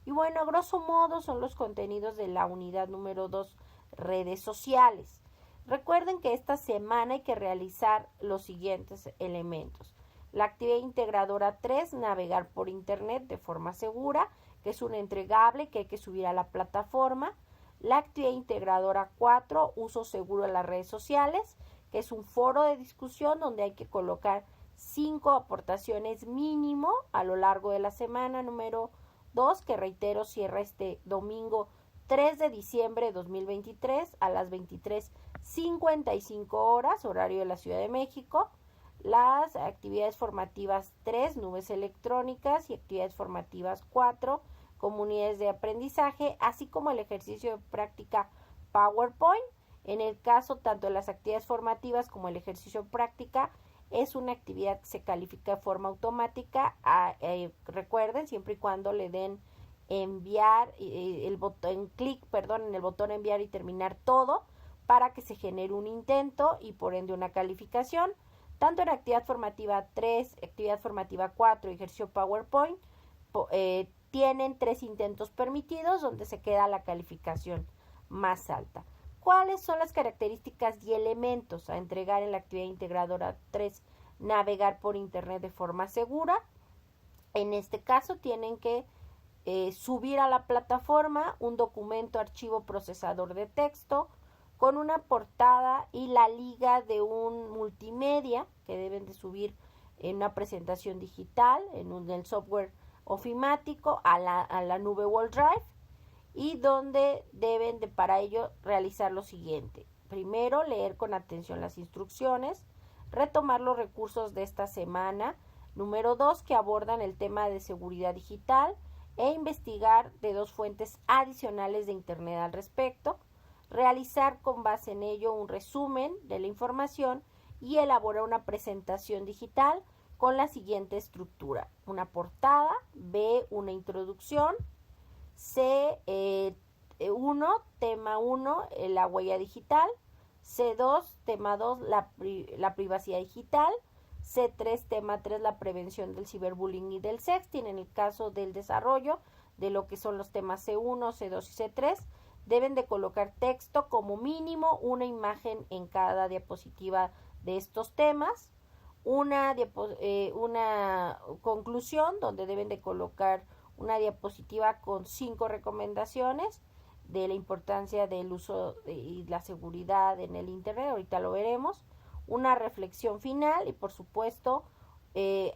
Y bueno, a grosso modo son los contenidos de la unidad número 2, redes sociales. Recuerden que esta semana hay que realizar los siguientes elementos. La actividad integradora 3, navegar por internet de forma segura, que es un entregable que hay que subir a la plataforma. La actividad integradora 4, uso seguro de las redes sociales, que es un foro de discusión donde hay que colocar 5 aportaciones mínimo a lo largo de la semana. Número 2, que reitero, cierra este domingo 3 de diciembre de 2023 a las 23:55 horas, horario de la Ciudad de México. Las actividades formativas 3, nubes electrónicas, y actividades formativas 4, comunidades de aprendizaje, así como el ejercicio de práctica PowerPoint. En el caso tanto de las actividades formativas como el ejercicio de práctica, es una actividad que se califica de forma automática. Recuerden, siempre y cuando le den enviar el botón en el botón enviar y terminar todo, para que se genere un intento y por ende una calificación. Tanto en actividad formativa 3, actividad formativa 4 y ejercicio PowerPoint tienen 3 intentos permitidos, donde se queda la calificación más alta. ¿Cuáles son las características y elementos a entregar en la actividad integradora 3, navegar por internet de forma segura? En este caso tienen que subir a la plataforma un documento archivo procesador de texto con una portada y la liga de un multimedia que deben de subir en una presentación digital en el software ofimático a la nube OneDrive, y donde deben de para ello realizar lo siguiente. Primero, leer con atención las instrucciones, retomar los recursos de esta semana. Número 2, que abordan el tema de seguridad digital e investigar de 2 fuentes adicionales de internet al respecto. Realizar con base en ello un resumen de la información y elaborar una presentación digital con la siguiente estructura: una portada, B, una introducción, C, 1, tema 1, la huella digital, C2, tema 2, la privacidad digital, C3, tema 3, la prevención del ciberbullying y del sexting. En el caso del desarrollo de lo que son los temas C1, C2 y C3, deben de colocar texto, como mínimo una imagen en cada diapositiva de estos temas, una conclusión donde deben de colocar una diapositiva con 5 recomendaciones de la importancia del uso y la seguridad en el internet, ahorita lo veremos, una reflexión final y por supuesto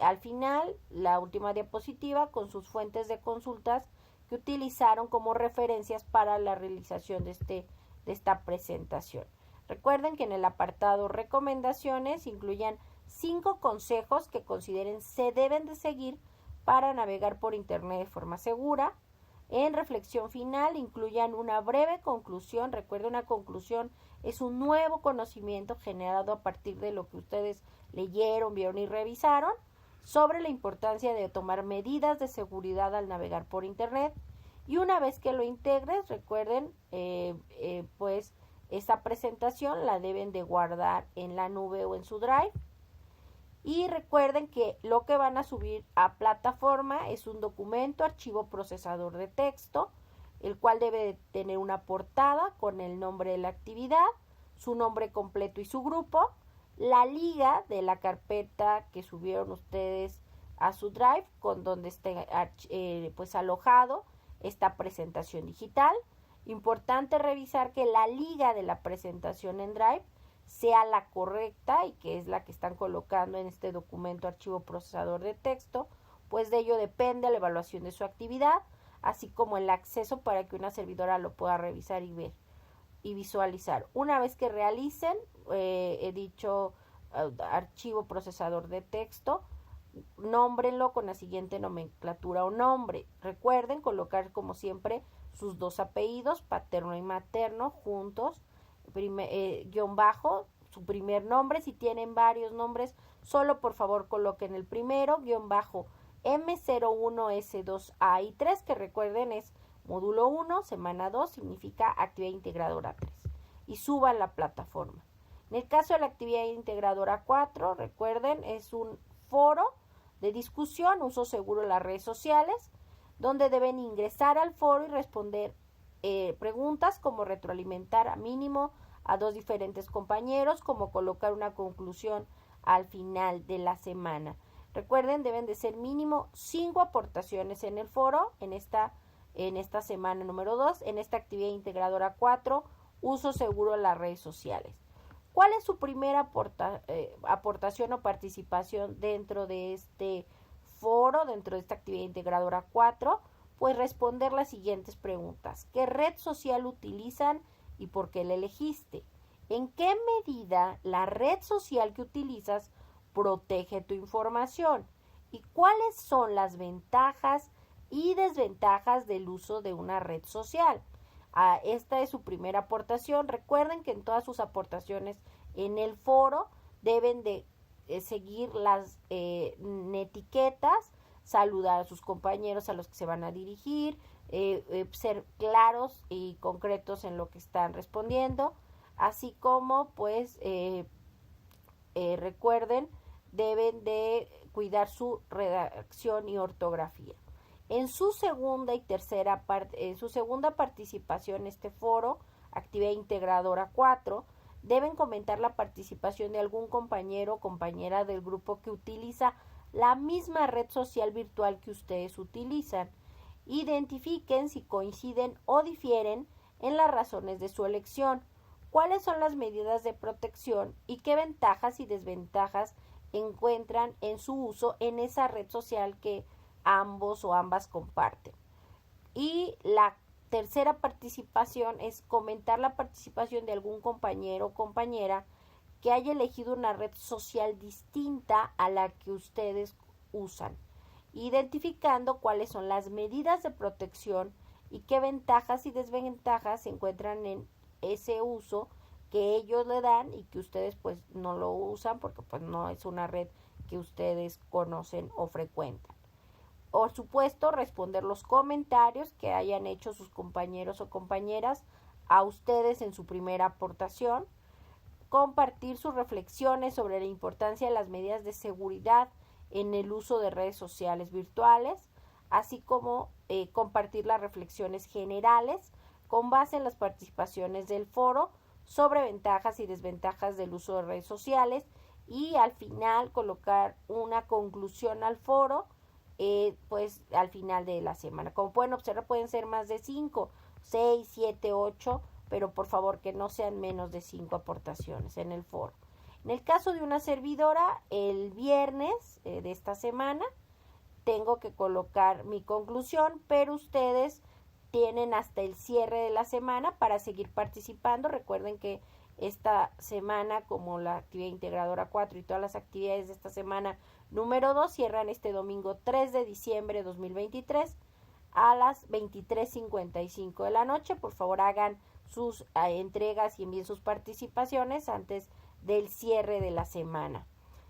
al final la última diapositiva con sus fuentes de consultas que utilizaron como referencias para la realización de esta presentación. Recuerden que en el apartado recomendaciones incluyan 5 consejos que consideren se deben de seguir para navegar por internet de forma segura. En reflexión final incluyan una breve conclusión. Recuerden, una conclusión es un nuevo conocimiento generado a partir de lo que ustedes leyeron, vieron y revisaron sobre la importancia de tomar medidas de seguridad al navegar por internet. Y una vez que lo integres, recuerden, pues esta presentación la deben de guardar en la nube o en su drive. Y recuerden que lo que van a subir a plataforma es un documento archivo procesador de texto, el cual debe de tener una portada con el nombre de la actividad, su nombre completo y su grupo, la liga de la carpeta que subieron ustedes a su drive, con donde esté pues alojado esta presentación digital. Importante revisar que la liga de la presentación en drive sea la correcta y que es la que están colocando en este documento archivo procesador de texto, pues de ello depende la evaluación de su actividad. así como el acceso para que una servidora lo pueda revisar y ver y visualizar. Una vez que realicen dicho archivo procesador de texto, nómbrenlo con la siguiente nomenclatura o nombre. Recuerden colocar como siempre sus dos apellidos, paterno y materno, juntos, guión bajo, su primer nombre. Si tienen varios nombres, solo por favor coloquen el primero, guión bajo M01, S2, A y 3, que recuerden es módulo 1, semana 2, significa actividad integradora 3, y suban la plataforma. En el caso de la actividad integradora 4, recuerden, es un foro de discusión, uso seguro de las redes sociales, donde deben ingresar al foro y responder preguntas como retroalimentar a mínimo a 2 diferentes compañeros, como colocar una conclusión al final de la semana. Recuerden, deben de ser mínimo 5 aportaciones en el foro en esta semana número 2, en esta actividad integradora 4, uso seguro de las redes sociales. ¿Cuál es su primera aportación o participación dentro de este foro, dentro de esta actividad integradora 4? Pues responder las siguientes preguntas. ¿Qué red social utilizan y por qué la elegiste? ¿En qué medida la red social que utilizas protege tu información? ¿Y cuáles son las ventajas y desventajas del uso de una red social? Esta es su primera aportación. Recuerden que en todas sus aportaciones en el foro deben de seguir las etiquetas, saludar a sus compañeros a los que se van a dirigir, ser claros y concretos en lo que están respondiendo, así como pues recuerden, deben de cuidar su redacción y ortografía. En su segunda participación en este foro, actividad integradora 4, deben comentar la participación de algún compañero o compañera del grupo que utiliza la misma red social virtual que ustedes utilizan. Identifiquen si coinciden o difieren en las razones de su elección, cuáles son las medidas de protección y qué ventajas y desventajas encuentran en su uso en esa red social que ambos o ambas comparten. Y la tercera participación es comentar la participación de algún compañero o compañera que haya elegido una red social distinta a la que ustedes usan, identificando cuáles son las medidas de protección y qué ventajas y desventajas se encuentran en ese uso que ellos le dan y que ustedes pues no lo usan porque pues no es una red que ustedes conocen o frecuentan. Por supuesto, responder los comentarios que hayan hecho sus compañeros o compañeras a ustedes en su primera aportación, compartir sus reflexiones sobre la importancia de las medidas de seguridad en el uso de redes sociales virtuales, así como compartir las reflexiones generales con base en las participaciones del foro sobre ventajas y desventajas del uso de redes sociales, y al final colocar una conclusión al foro pues al final de la semana. Como pueden observar, pueden ser más de 5, 6, 7, 8, pero por favor que no sean menos de 5 aportaciones en el foro. En el caso de una servidora, el viernes de esta semana tengo que colocar mi conclusión, pero ustedes tienen hasta el cierre de la semana para seguir participando. Recuerden que esta semana, como la actividad integradora 4 y todas las actividades de esta semana número 2, cierran este domingo 3 de diciembre de 2023 a las 23:55 de la noche. Por favor, hagan sus entregas y envíen sus participaciones antes del cierre de la semana.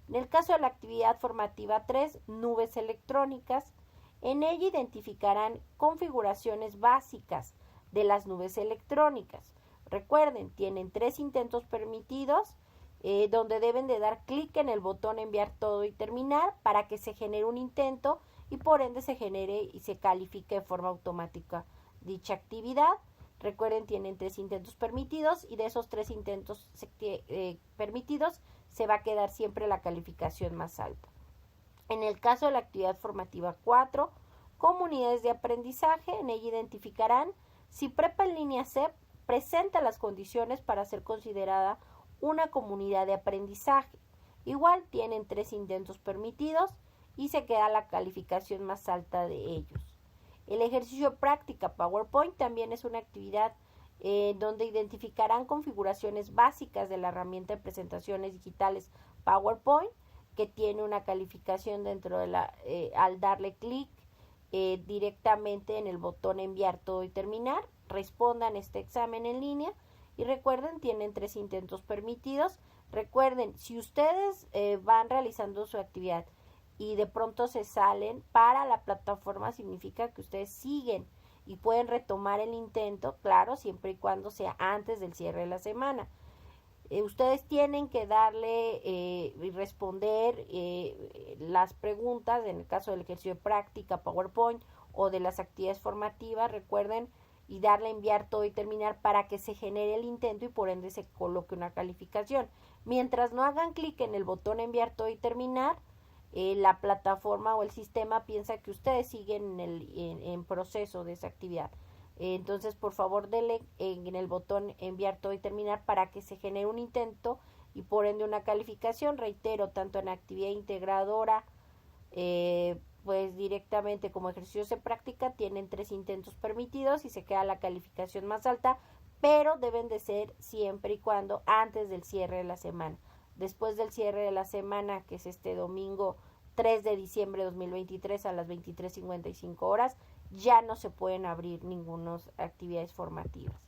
En el caso de la actividad formativa 3, nubes electrónicas, en ella identificarán configuraciones básicas de las nubes electrónicas. Recuerden, tienen 3 intentos permitidos, donde deben de dar clic en el botón enviar todo y terminar para que se genere un intento y por ende se genere y se califique de forma automática dicha actividad. Recuerden, tienen 3 intentos permitidos y de esos 3 intentos permitidos se va a quedar siempre la calificación más alta. En el caso de la actividad formativa 4, comunidades de aprendizaje, en ella identificarán si Prepa en línea CEP presenta las condiciones para ser considerada una comunidad de aprendizaje. Igual tienen 3 intentos permitidos y se queda la calificación más alta de ellos. El ejercicio práctica PowerPoint también es una actividad donde identificarán configuraciones básicas de la herramienta de presentaciones digitales PowerPoint, que tiene una calificación dentro de al darle clic directamente en el botón enviar todo y terminar. Respondan este examen en línea y recuerden, tienen 3 intentos permitidos. Recuerden, si ustedes van realizando su actividad y de pronto se salen, para la plataforma significa que ustedes siguen y pueden retomar el intento, claro, siempre y cuando sea antes del cierre de la semana. Ustedes tienen que darle y responder las preguntas, en el caso del ejercicio de práctica, PowerPoint, o de las actividades formativas, recuerden, y darle enviar todo y terminar para que se genere el intento y por ende se coloque una calificación. Mientras no hagan clic en el botón enviar todo y terminar, la plataforma o el sistema piensa que ustedes siguen en proceso de esa actividad. Entonces, por favor, denle en el botón enviar todo y terminar para que se genere un intento y por ende una calificación. Reitero, tanto en actividad integradora, pues directamente como ejercicios de práctica, tienen 3 intentos permitidos y se queda la calificación más alta, pero deben de ser siempre y cuando antes del cierre de la semana. Después del cierre de la semana, que es este domingo 3 de diciembre de 2023 a las 23:55 horas, ya no se pueden abrir ninguna actividades formativas.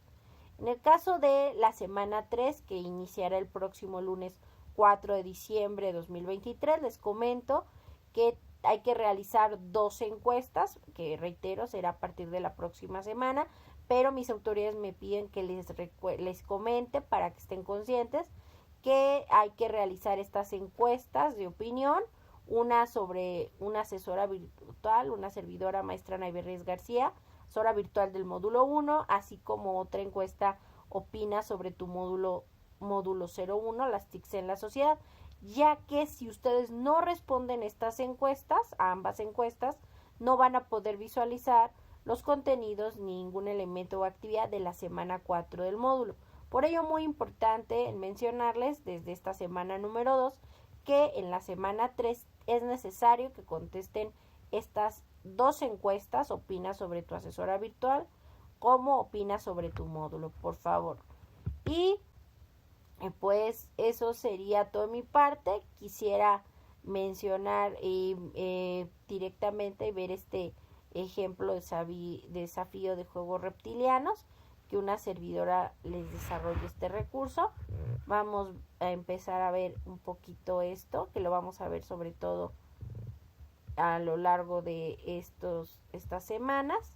En el caso de la semana 3, que iniciará el próximo lunes 4 de diciembre de 2023, les comento que hay que realizar 2 encuestas, que reitero, será a partir de la próxima semana, pero mis autoridades me piden que les comente para que estén conscientes que hay que realizar estas encuestas de opinión, una sobre una asesora virtual, una servidora, maestra Ana Iberres García, asesora virtual del módulo 1, así como otra encuesta opina sobre tu módulo 01, las TICs en la sociedad, ya que si ustedes no responden estas encuestas, a ambas encuestas, no van a poder visualizar los contenidos, ningún elemento o actividad de la semana 4 del módulo. Por ello, muy importante mencionarles desde esta semana número 2 que en la semana 3 es necesario que contesten estas 2 encuestas. Opina sobre tu asesora virtual, como opina sobre tu módulo, por favor. Y pues eso sería todo de mi parte. Quisiera mencionar directamente, ver este ejemplo de desafío de juegos reptilianos, que una servidora les desarrolle este recurso. Vamos a empezar a ver un poquito esto, que lo vamos a ver sobre todo a lo largo de estas semanas.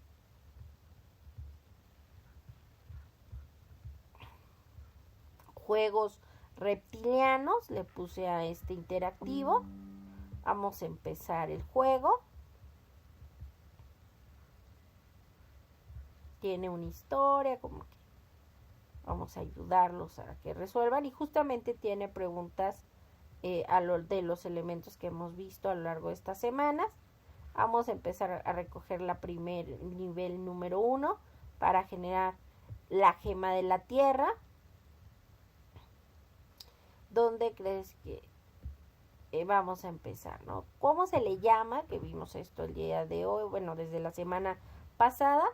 Juegos reptilianos, le puse a este interactivo. Vamos a empezar el juego. Tiene una historia, como que vamos a ayudarlos a que resuelvan, y justamente tiene preguntas de los elementos que hemos visto a lo largo de estas semanas. Vamos a empezar a recoger la primer nivel número 1 para generar la gema de la tierra. ¿Dónde crees que vamos a empezar, no? ¿Cómo se le llama? Que vimos esto el día de hoy, bueno, desde la semana pasada.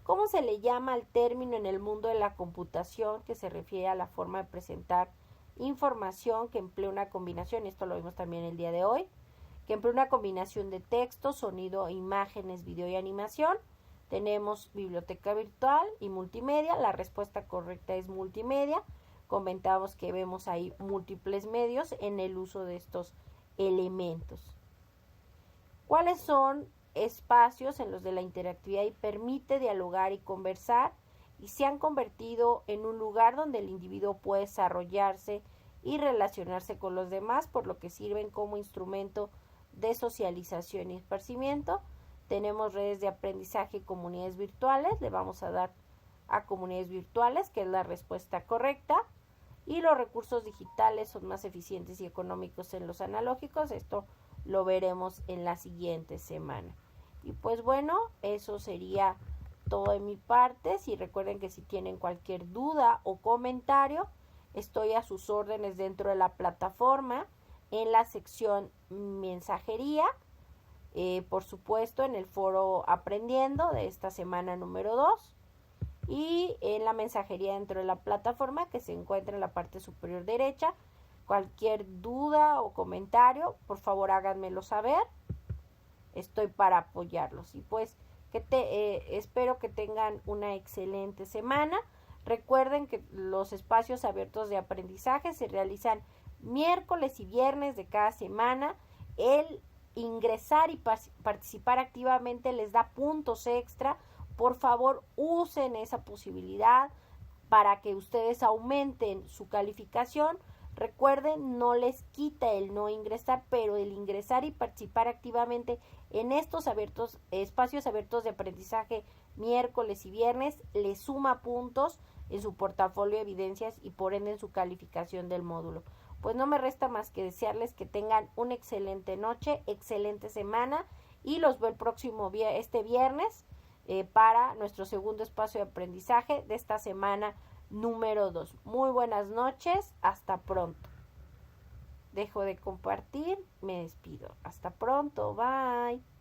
¿Cómo se le llama al término en el mundo de la computación que se refiere a la forma de presentar información que emplea una combinación? Esto lo vimos también el día de hoy. Que emplea una combinación de texto, sonido, imágenes, video y animación. Tenemos biblioteca virtual y multimedia. La respuesta correcta es multimedia. Comentamos que vemos ahí múltiples medios en el uso de estos elementos. ¿Cuáles son espacios en los de la interactividad y permite dialogar y conversar, y se han convertido en un lugar donde el individuo puede desarrollarse y relacionarse con los demás, por lo que sirven como instrumento de socialización y esparcimiento? Tenemos redes de aprendizaje y comunidades virtuales. Le vamos a dar a comunidades virtuales, que es la respuesta correcta. Y los recursos digitales son más eficientes y económicos en los analógicos. Esto lo veremos en la siguiente semana. Y pues bueno, eso sería todo de mi parte. Recuerden que si tienen cualquier duda o comentario, estoy a sus órdenes dentro de la plataforma en la sección mensajería. por supuesto, en el foro Aprendiendo de esta semana número 2 y en la mensajería dentro de la plataforma que se encuentra en la parte superior derecha. Cualquier duda o comentario, por favor háganmelo saber. Estoy para apoyarlos. Y pues espero que tengan una excelente semana. Recuerden que los espacios abiertos de aprendizaje se realizan miércoles y viernes de cada semana. El ingresar y participar activamente les da puntos extra. Por favor, usen esa posibilidad para que ustedes aumenten su calificación. Recuerden, no les quita el no ingresar, pero el ingresar y participar activamente en estos espacios abiertos de aprendizaje miércoles y viernes les suma puntos en su portafolio de evidencias y por ende en su calificación del módulo. Pues no me resta más que desearles que tengan una excelente noche, excelente semana y los veo el próximo este viernes para nuestro segundo espacio de aprendizaje de esta semana número 2. Muy buenas noches, hasta pronto. Dejo de compartir, me despido. Hasta pronto, bye.